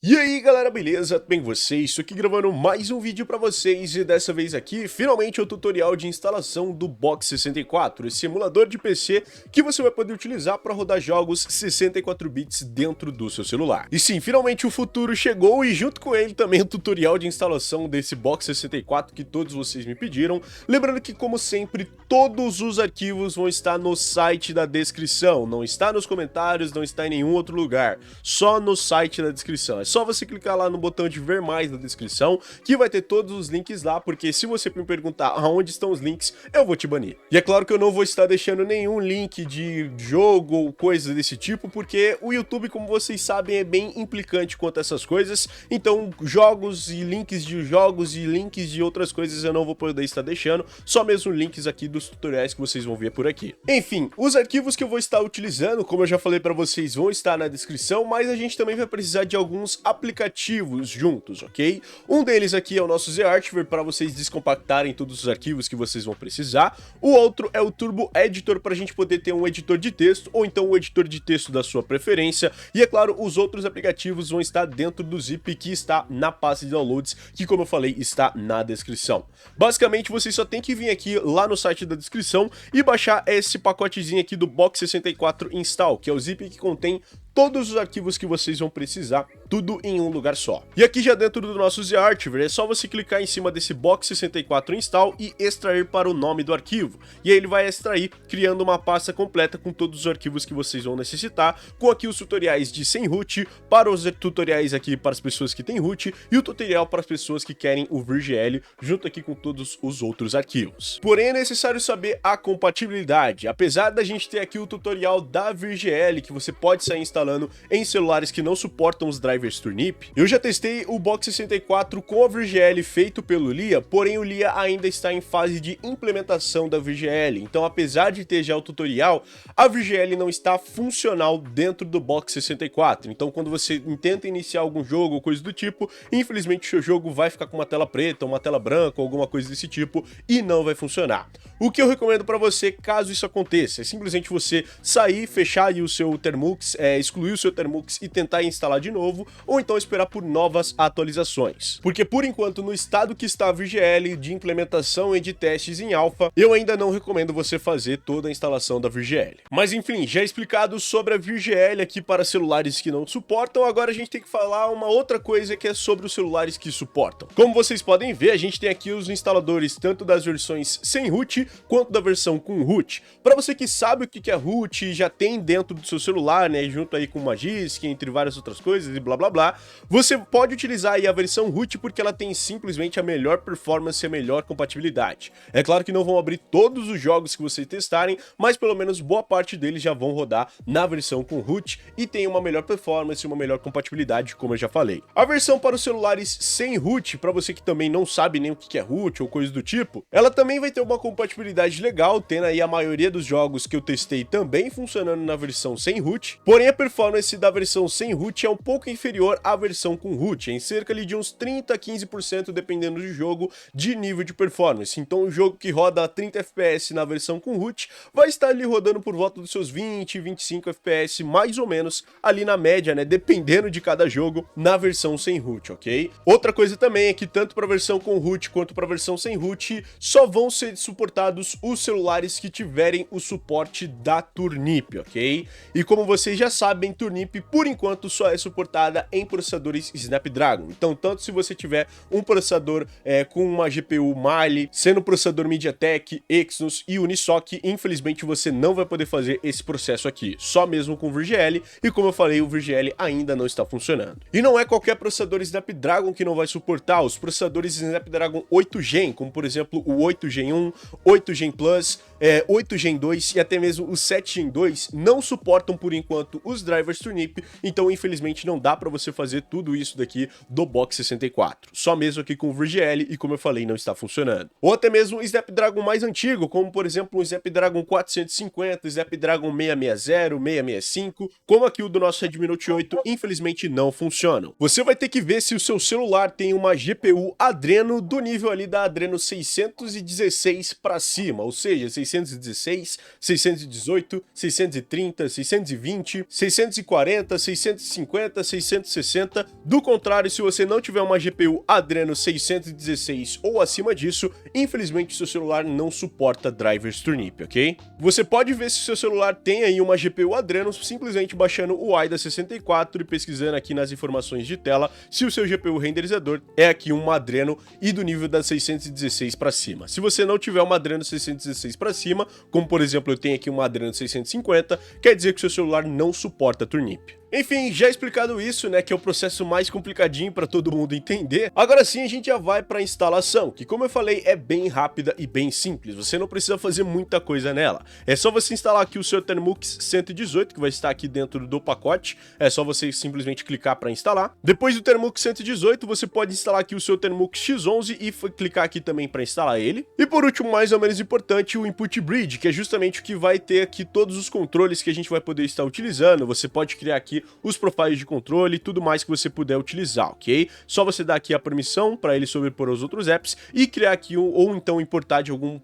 E aí galera, beleza? Tudo bem com vocês? Estou aqui gravando mais um vídeo pra vocês e dessa vez aqui, finalmente, é o tutorial de instalação do Box 64, esse emulador de PC que você vai poder utilizar para rodar jogos 64 bits dentro do seu celular. E sim, finalmente o futuro chegou e junto com ele também o tutorial de instalação desse Box 64 que todos vocês me pediram. Lembrando que, como sempre, todos os arquivos vão estar no site da descrição, não está nos comentários, não está em nenhum outro lugar, só no site da descrição. É só você clicar lá no botão de ver mais na descrição, que vai ter todos os links lá, porque se você me perguntar aonde estão os links, eu vou te banir. E é claro que eu não vou estar deixando nenhum link de jogo ou coisas desse tipo, porque o YouTube, como vocês sabem, é bem implicante quanto a essas coisas, então jogos e links de outras coisas eu não vou poder estar deixando, só mesmo links aqui dos tutoriais que vocês vão ver por aqui. Enfim, os arquivos que eu vou estar utilizando, como eu já falei para vocês, vão estar na descrição, mas a gente também vai precisar de alguns aplicativos juntos, ok? Um deles aqui é o nosso ZArchiver, para vocês descompactarem todos os arquivos que vocês vão precisar. O outro é o Turbo Editor, para a gente poder ter um editor de texto, ou então um editor de texto da sua preferência. E é claro, os outros aplicativos vão estar dentro do zip que está na pasta de downloads, que, como eu falei, está na descrição. Basicamente, vocês só tem que vir aqui lá no site da descrição e baixar esse pacotezinho aqui do Box 64 Install, que é o zip que contém todos os arquivos que vocês vão precisar, tudo em um lugar só. E aqui já dentro do nosso ZArchiver, é só você clicar em cima desse Box 64 Install e extrair para o nome do arquivo. E aí ele vai extrair, criando uma pasta completa com todos os arquivos que vocês vão necessitar, com aqui os tutoriais de sem root, para os tutoriais aqui para as pessoas que têm root, e o tutorial para as pessoas que querem o VirGL, junto aqui com todos os outros arquivos. Porém, é necessário saber a compatibilidade. Apesar da gente ter aqui o tutorial da VirGL, que você pode sair instalando em celulares que não suportam os drivers Turnip, eu já testei o Box 64 com a VirGL feito pelo Lia, porém o Lia ainda está em fase de implementação da VirGL, então apesar de ter já o tutorial, a VirGL não está funcional dentro do Box 64, então quando você tenta iniciar algum jogo ou coisa do tipo, infelizmente o seu jogo vai ficar com uma tela preta, uma tela branca ou alguma coisa desse tipo e não vai funcionar. O que eu recomendo para você, caso isso aconteça, é simplesmente você sair, fechar aí o seu Termux, excluir o seu Termux e tentar instalar de novo, ou então esperar por novas atualizações. Porque por enquanto, no estado que está a VirGL de implementação e de testes em alpha, eu ainda não recomendo você fazer toda a instalação da VirGL. Mas enfim, já explicado sobre a VirGL aqui para celulares que não suportam, agora a gente tem que falar uma outra coisa que é sobre os celulares que suportam. Como vocês podem ver, a gente tem aqui os instaladores tanto das versões sem root quanto da versão com root. Para você que sabe o que é root e já tem dentro do seu celular, né, junto aí com Magisk, entre várias outras coisas e blá blá blá, você pode utilizar aí a versão root porque ela tem simplesmente a melhor performance e a melhor compatibilidade. É claro que não vão abrir todos os jogos que vocês testarem, mas pelo menos boa parte deles já vão rodar na versão com root e tem uma melhor performance e uma melhor compatibilidade, como eu já falei. A versão para os celulares sem root, para você que também não sabe nem o que é root ou coisa do tipo, ela também vai ter uma compatibilidade legal, tendo aí a maioria dos jogos que eu testei também funcionando na versão sem root, porém a performance da versão sem root é um pouco inferior à versão com root, em cerca ali de uns 30 a 15% dependendo do jogo de nível de performance. Então o jogo que roda a 30 FPS na versão com root vai estar ali rodando por volta dos seus 20, 25 FPS mais ou menos ali na média, né, dependendo de cada jogo na versão sem root, ok? Outra coisa também é que tanto para a versão com root quanto para a versão sem root só vão ser suportados os celulares que tiverem o suporte da Turnip, ok? E como vocês já sabem, Turnip por enquanto só é suportada em processadores Snapdragon. Então, tanto se você tiver um processador com uma GPU Mali, sendo processador MediaTek, Exynos e Unisoc, infelizmente você não vai poder fazer esse processo aqui, só mesmo com VirGL, e como eu falei, o VirGL ainda não está funcionando. E não é qualquer processador Snapdragon que não vai suportar, os processadores Snapdragon 8 Gen, como por exemplo o 8 Gen 1, 8 Gen Plus, 8 Gen 2 e até mesmo o 7 Gen 2 não suportam por enquanto os drivers Turnip, então infelizmente não dá para você fazer tudo isso daqui do Box 64, só mesmo aqui com o VirGL e como eu falei não está funcionando. Ou até mesmo o Snapdragon mais antigo, como por exemplo o Snapdragon 450, Snapdragon 660, 665, como aqui o do nosso Redmi Note 8, infelizmente não funcionam. Você vai ter que ver se o seu celular tem uma GPU Adreno do nível ali da Adreno 616 para cima, ou seja, 616, 618, 630, 620, 640, 650, 660. Do contrário, se você não tiver uma GPU Adreno 616 ou acima disso, infelizmente seu celular não suporta drivers Turnip, ok? Você pode ver se seu celular tem aí uma GPU Adreno simplesmente baixando o AIDA 64 e pesquisando aqui nas informações de tela se o seu GPU renderizador é aqui um Adreno e do nível da 616 para cima. Se você não tiver uma Adreno 616 para cima, como por exemplo eu tenho aqui uma Adreno 650, quer dizer que seu celular não suporta Turnip. Enfim, já explicado isso, né, que é o processo mais complicadinho para todo mundo entender, agora sim a gente já vai para a instalação, que como eu falei é bem rápida e bem simples, você não precisa fazer muita coisa nela. É só você instalar aqui o seu Thermux 118, que vai estar aqui dentro do pacote, é só você simplesmente clicar para instalar. Depois do Thermux 118, você pode instalar aqui o seu Thermux X11 e clicar aqui também para instalar ele. E por último, mais ou menos importante, o Input Bridge, que é justamente o que vai ter aqui todos os controles que a gente vai poder estar utilizando. Você pode criar aqui os profiles de controle e tudo mais que você puder utilizar, ok? Só você dar aqui a permissão para ele sobrepor aos outros apps e criar aqui ou então importar de algum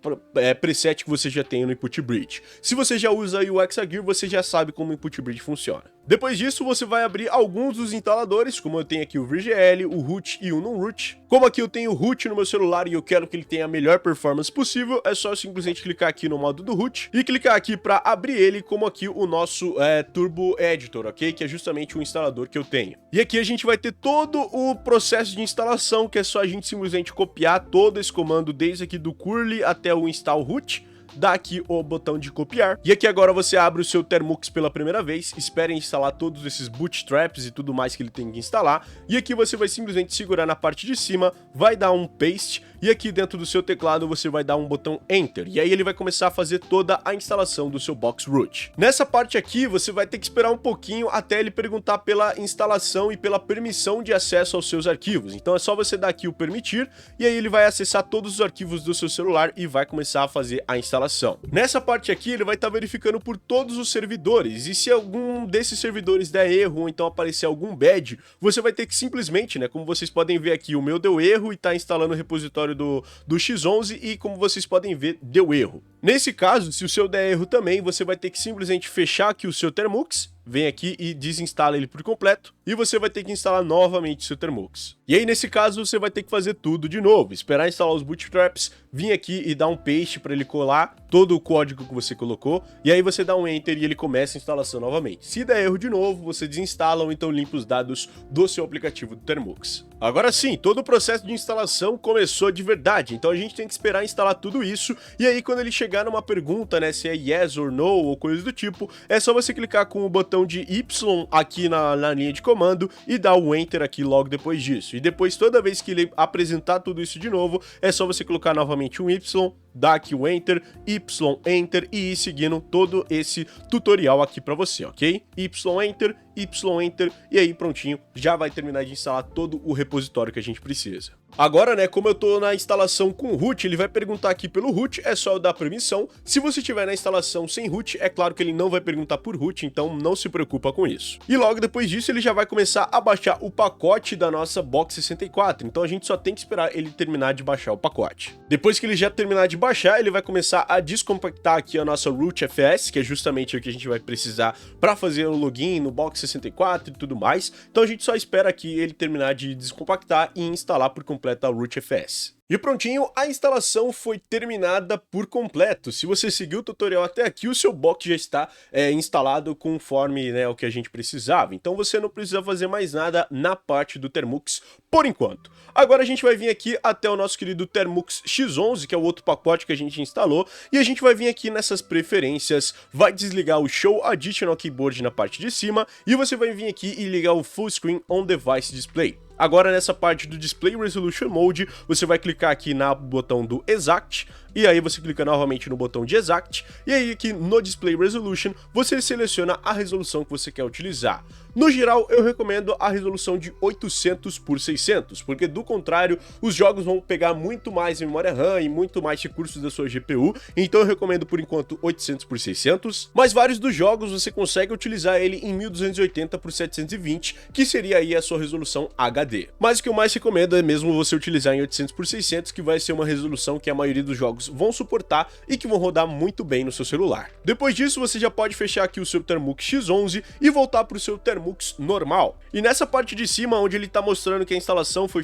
preset que você já tenha no Input Bridge. Se você já usa aí o Exagear, você já sabe como o Input Bridge funciona. Depois disso, você vai abrir alguns dos instaladores, como eu tenho aqui o VirGL, o root e o non-root. Como aqui eu tenho o root no meu celular e eu quero que ele tenha a melhor performance possível, é só simplesmente clicar aqui no modo do root e clicar aqui para abrir ele, como aqui o nosso Turbo Editor, ok? Que é justamente o instalador que eu tenho. E aqui a gente vai ter todo o processo de instalação, que é só a gente simplesmente copiar todo esse comando, desde aqui do curly até o install root. Dá aqui o botão de copiar, e aqui agora você abre o seu Thermux pela primeira vez, espere instalar todos esses bootstraps e tudo mais que ele tem que instalar, e aqui você vai simplesmente segurar na parte de cima, vai dar um paste, e aqui dentro do seu teclado você vai dar um botão Enter, e aí ele vai começar a fazer toda a instalação do seu box root. Nessa parte aqui você vai ter que esperar um pouquinho até ele perguntar pela instalação e pela permissão de acesso aos seus arquivos, então é só você dar aqui o permitir, e aí ele vai acessar todos os arquivos do seu celular e vai começar a fazer a instalação. Nessa parte aqui ele vai estar verificando por todos os servidores, e se algum desses servidores der erro ou então aparecer algum badge, você vai ter que simplesmente, né, como vocês podem ver aqui, o meu deu erro e está instalando o repositório do X11 e como vocês podem ver, deu erro. Nesse caso, se o seu der erro também, você vai ter que simplesmente fechar aqui o seu Thermux, vem aqui e desinstala ele por completo, e você vai ter que instalar novamente o seu Thermux. E aí nesse caso você vai ter que fazer tudo de novo, esperar instalar os bootstraps, vir aqui e dar um paste para ele colar todo o código que você colocou, e aí você dá um enter e ele começa a instalação novamente. Se der erro de novo, você desinstala ou então limpa os dados do seu aplicativo do Thermux. Agora sim, todo o processo de instalação começou de verdade, então a gente tem que esperar instalar tudo isso, e aí quando ele chegar numa pergunta, né, se é yes or no ou coisa do tipo, é só você clicar com o botão de Y aqui na linha de comando e dar o Enter aqui logo depois disso. E depois, toda vez que ele apresentar tudo isso de novo, é só você colocar novamente um Y, dar aqui o Enter, Y, Enter e ir seguindo todo esse tutorial aqui para você, ok? Y, Enter, e aí prontinho, já vai terminar de instalar todo o repositório que a gente precisa. Agora, né, como eu tô na instalação com root, ele vai perguntar aqui pelo root, é só eu dar permissão. Se você tiver na instalação sem root, é claro que ele não vai perguntar por root, então não se preocupa com isso. E logo depois disso, ele já vai começar a baixar o pacote da nossa Box 64, então a gente só tem que esperar ele terminar de baixar o pacote. Depois que ele já terminar de baixar, ele vai começar a descompactar aqui a nossa rootfs, que é justamente o que a gente vai precisar para fazer o login no Box 64 e tudo mais. Então a gente só espera aqui ele terminar de descompactar e instalar por completo a rootfs. E prontinho, a instalação foi terminada por completo. Se você seguiu o tutorial até aqui, o seu box já está instalado conforme, né, o que a gente precisava. Então você não precisa fazer mais nada na parte do Thermux por enquanto. Agora a gente vai vir aqui até o nosso querido Thermux X11, que é o outro pacote que a gente instalou, e a gente vai vir aqui nessas preferências, vai desligar o Show Additional Keyboard na parte de cima, e você vai vir aqui e ligar o Full Screen On Device Display. Agora nessa parte do Display Resolution Mode, você vai clicar aqui no botão do Exact, e aí você clica novamente no botão de Exact, e aí aqui no Display Resolution, você seleciona a resolução que você quer utilizar. No geral, eu recomendo a resolução de 800 por 600, porque do contrário, os jogos vão pegar muito mais memória RAM e muito mais recursos da sua GPU, então eu recomendo por enquanto 800 por 600, mas vários dos jogos você consegue utilizar ele em 1280 por 720, que seria aí a sua resolução HD. Mas o que eu mais recomendo é mesmo você utilizar em 800 por 600, que vai ser uma resolução que a maioria dos jogos vão suportar e que vão rodar muito bem no seu celular. Depois disso, você já pode fechar aqui o seu Thermux X11 e voltar para o seu Thermux normal. E nessa parte de cima, onde ele está mostrando que a instalação foi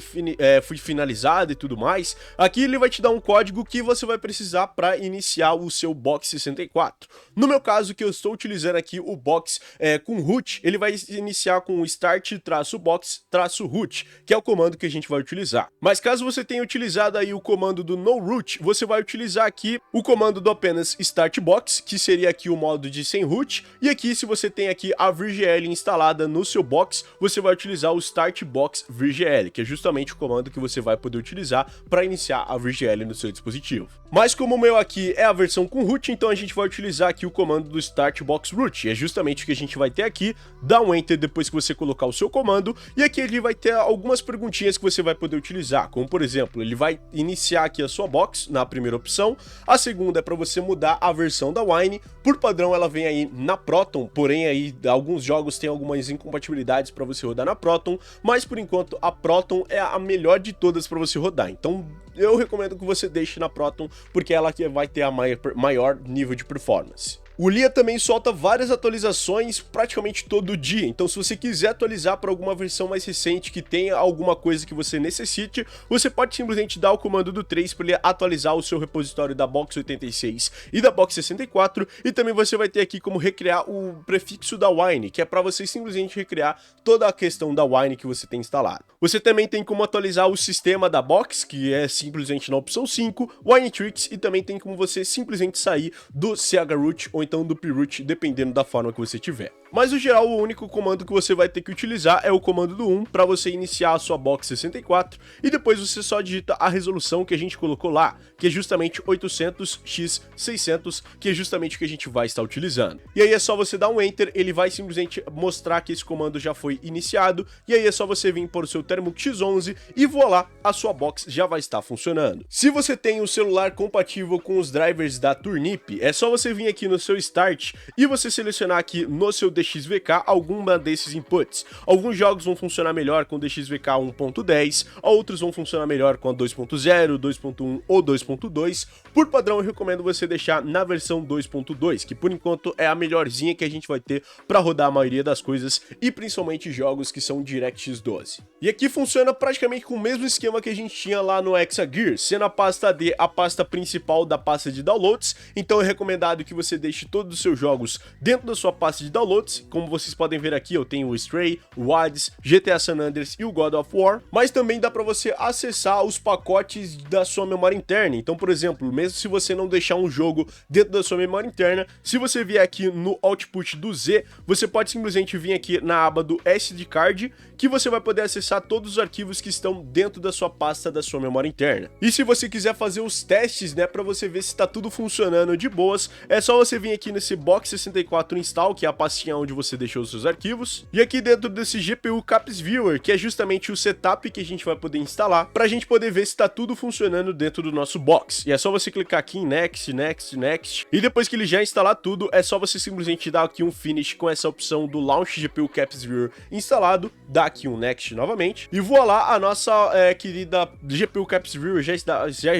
finalizada e tudo mais, aqui ele vai te dar um código que você vai precisar para iniciar o seu Box 64. No meu caso, que eu estou utilizando aqui o Box com root, ele vai iniciar com o start-box-root, que é o comando que a gente vai utilizar. Mas caso você tenha utilizado aí o comando do no root, você vai utilizar aqui o comando do apenas startbox, que seria aqui o modo de sem root, e aqui se você tem aqui a VirGL instalada no seu box, você vai utilizar o startbox VirGL, que é justamente o comando que você vai poder utilizar para iniciar a VirGL no seu dispositivo. Mas como o meu aqui é a versão com root, então a gente vai utilizar aqui o comando do startbox root, é justamente o que a gente vai ter aqui. Dá um enter depois que você colocar o seu comando, e aqui ele vai ter algumas perguntinhas que você vai poder utilizar, como por exemplo, ele vai iniciar aqui a sua box na primeira opção, a segunda é para você mudar a versão da Wine, por padrão ela vem aí na Proton, porém aí alguns jogos têm algumas incompatibilidades para você rodar na Proton, mas por enquanto a Proton é a melhor de todas para você rodar, então eu recomendo que você deixe na Proton, porque ela que vai ter a maior nível de performance. O Lia também solta várias atualizações praticamente todo dia, então se você quiser atualizar para alguma versão mais recente que tenha alguma coisa que você necessite, você pode simplesmente dar o comando do 3 para ele atualizar o seu repositório da Box 86 e da Box 64, e também você vai ter aqui como recriar o prefixo da Wine, que é para você simplesmente recriar toda a questão da Wine que você tem instalado. Você também tem como atualizar o sistema da Box, que é simplesmente na opção 5, Winetricks, e também tem como você simplesmente sair do chroot ou então do proot, dependendo da forma que você tiver. Mas no geral, o único comando que você vai ter que utilizar é o comando do 1 para você iniciar a sua Box 64, e depois você só digita a resolução que a gente colocou lá, que é justamente 800x600, que é justamente o que a gente vai estar utilizando. E aí é só você dar um enter, ele vai simplesmente mostrar que esse comando já foi iniciado, e aí é só você vir para o seu Thermux X11 e voilá, a sua Box já vai estar funcionando. Se você tem o celular compatível com os drivers da Turnip, é só você vir aqui no seu Start e você selecionar aqui no seu DXVK alguma desses inputs. Alguns jogos vão funcionar melhor com DXVK 1.10, outros vão funcionar melhor com a 2.0, 2.1 ou 2.2. Por padrão, eu recomendo você deixar na versão 2.2, que por enquanto é a melhorzinha que a gente vai ter para rodar a maioria das coisas, e principalmente jogos que são DirectX 12. E aqui funciona praticamente com o mesmo esquema que a gente tinha lá no Exagear, sendo a pasta D a pasta principal da pasta de downloads, então é recomendado que você deixe todos os seus jogos dentro da sua pasta de downloads. Como vocês podem ver aqui, eu tenho o Stray, o Hades, GTA San Andreas e o God of War, mas também dá para você acessar os pacotes da sua memória interna. Então, por exemplo, mesmo se você não deixar um jogo dentro da sua memória interna, se você vier aqui no output do Z, você pode simplesmente vir aqui na aba do SD card, que você vai poder acessar todos os arquivos que estão dentro da sua pasta da sua memória interna. E se você quiser fazer os testes, né, para você ver se está tudo funcionando de boas, é só você vir aqui nesse Box 64 Install, que é a pastinha onde você deixou os seus arquivos, e aqui dentro desse GPU Caps Viewer, que é justamente o setup que a gente vai poder instalar, para a gente poder ver se está tudo funcionando dentro do nosso box. E é só você clicar aqui em Next, Next, Next, e depois que ele já instalar tudo, é só você simplesmente dar aqui um Finish com essa opção do Launch GPU Caps Viewer instalado, dá aqui um Next novamente, e voilá, a nossa querida GPU Caps Viewer já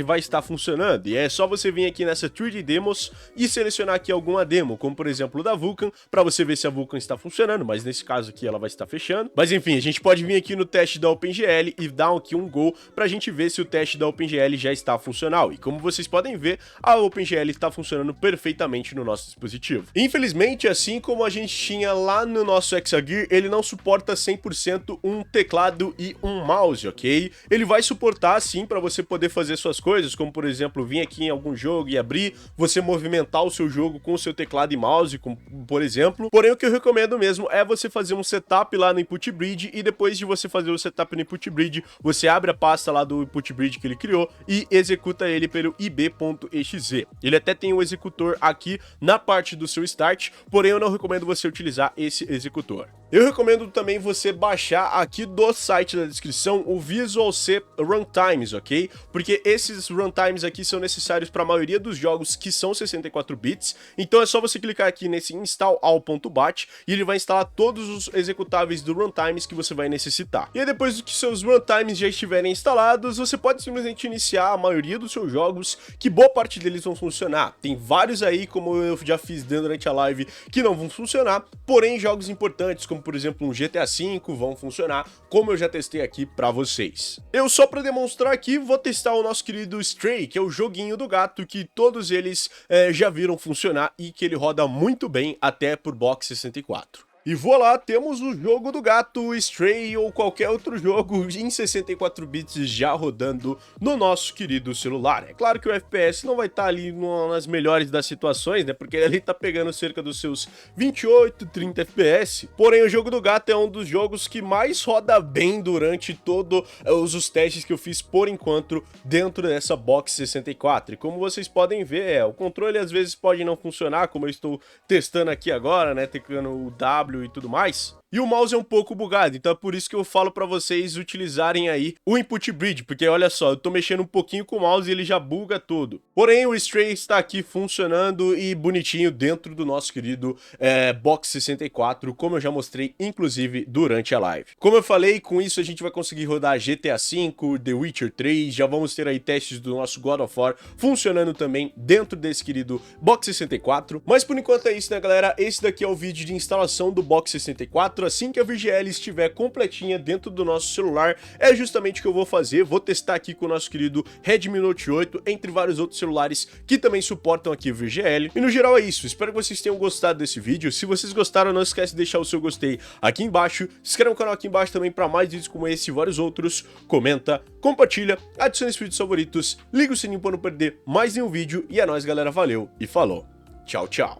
vai estar funcionando. E é só você vir aqui nessa 3D Demos e selecionar aqui alguma demo, como por exemplo da Vulkan, para você ver se a Vulkan está funcionando, mas nesse caso aqui ela vai estar fechando. Mas enfim, a gente pode vir aqui no teste da OpenGL e dar aqui um go para a gente ver se o teste da OpenGL já está funcional. E como vocês podem ver, a OpenGL está funcionando perfeitamente no nosso dispositivo. Infelizmente, assim como a gente tinha lá no nosso Exagear, ele não suporta 100% um teclado e um mouse, ok? Ele vai suportar sim para você poder fazer suas coisas, como por exemplo, vir aqui em algum jogo e abrir, você movimentar o seu jogo com o seu teclado e mouse, como, por exemplo. Porém, o que eu recomendo mesmo é você fazer um setup lá no Input Bridge, e depois de você fazer o setup no Input Bridge, você abre a pasta lá do Input Bridge que ele criou e executa ele pelo ib.exe. Ele até tem um executor aqui na parte do seu Start, porém eu não recomendo você utilizar esse executor. Eu recomendo também você baixar aqui do site da descrição o Visual C Runtimes, ok? Porque esses runtimes aqui são necessários para a maioria dos jogos que são 64 bits, então é só você clicar aqui nesse install all.bat e ele vai instalar todos os executáveis do runtimes que você vai necessitar. E aí depois que seus runtimes já estiverem instalados, você pode simplesmente iniciar a maioria dos seus jogos, que boa parte deles vão funcionar. Tem vários aí, como eu já fiz durante a live, que não vão funcionar, porém jogos importantes, como por exemplo um GTA V, vão funcionar, como eu já testei aqui pra vocês. Eu só pra demonstrar aqui, vou testar o nosso querido Stray, que é o joguinho do gato, que todos eles já viram funcionar e que ele roda muito bem até por Box 64. E voilá, temos o jogo do gato, Stray ou qualquer outro jogo em 64 bits já rodando no nosso querido celular. É claro que o FPS não vai estar ali nas melhores das situações, né, porque ele tá pegando cerca dos seus 28, 30 FPS. Porém, o jogo do gato é um dos jogos que mais roda bem durante todos os testes que eu fiz por enquanto dentro dessa Box 64. E como vocês podem ver, o controle às vezes pode não funcionar, como eu estou testando aqui agora, né, teclando o W e tudo mais. E o mouse é um pouco bugado, então é por isso que eu falo pra vocês utilizarem aí o Input Bridge, porque olha só, eu tô mexendo um pouquinho com o mouse e ele já buga tudo. Porém, o Stray está aqui funcionando e bonitinho dentro do nosso querido Box 64, como eu já mostrei, inclusive, durante a live. Como eu falei, com isso a gente vai conseguir rodar GTA V, The Witcher 3, já vamos ter aí testes do nosso God of War funcionando também dentro desse querido Box 64. Mas por enquanto é isso, né, galera? Esse daqui é o vídeo de instalação do Box 64. Assim que a VGL estiver completinha dentro do nosso celular, é justamente o que eu vou fazer. Vou testar aqui com o nosso querido Redmi Note 8, entre vários outros celulares que também suportam aqui a VGL. E no geral é isso, espero que vocês tenham gostado desse vídeo. Se vocês gostaram, não esquece de deixar o seu gostei aqui embaixo, se inscreve no canal aqui embaixo também para mais vídeos como esse e vários outros, comenta, compartilha, adicione os vídeos favoritos, liga o sininho para não perder mais nenhum vídeo e é nóis, galera, valeu e falou, tchau, tchau.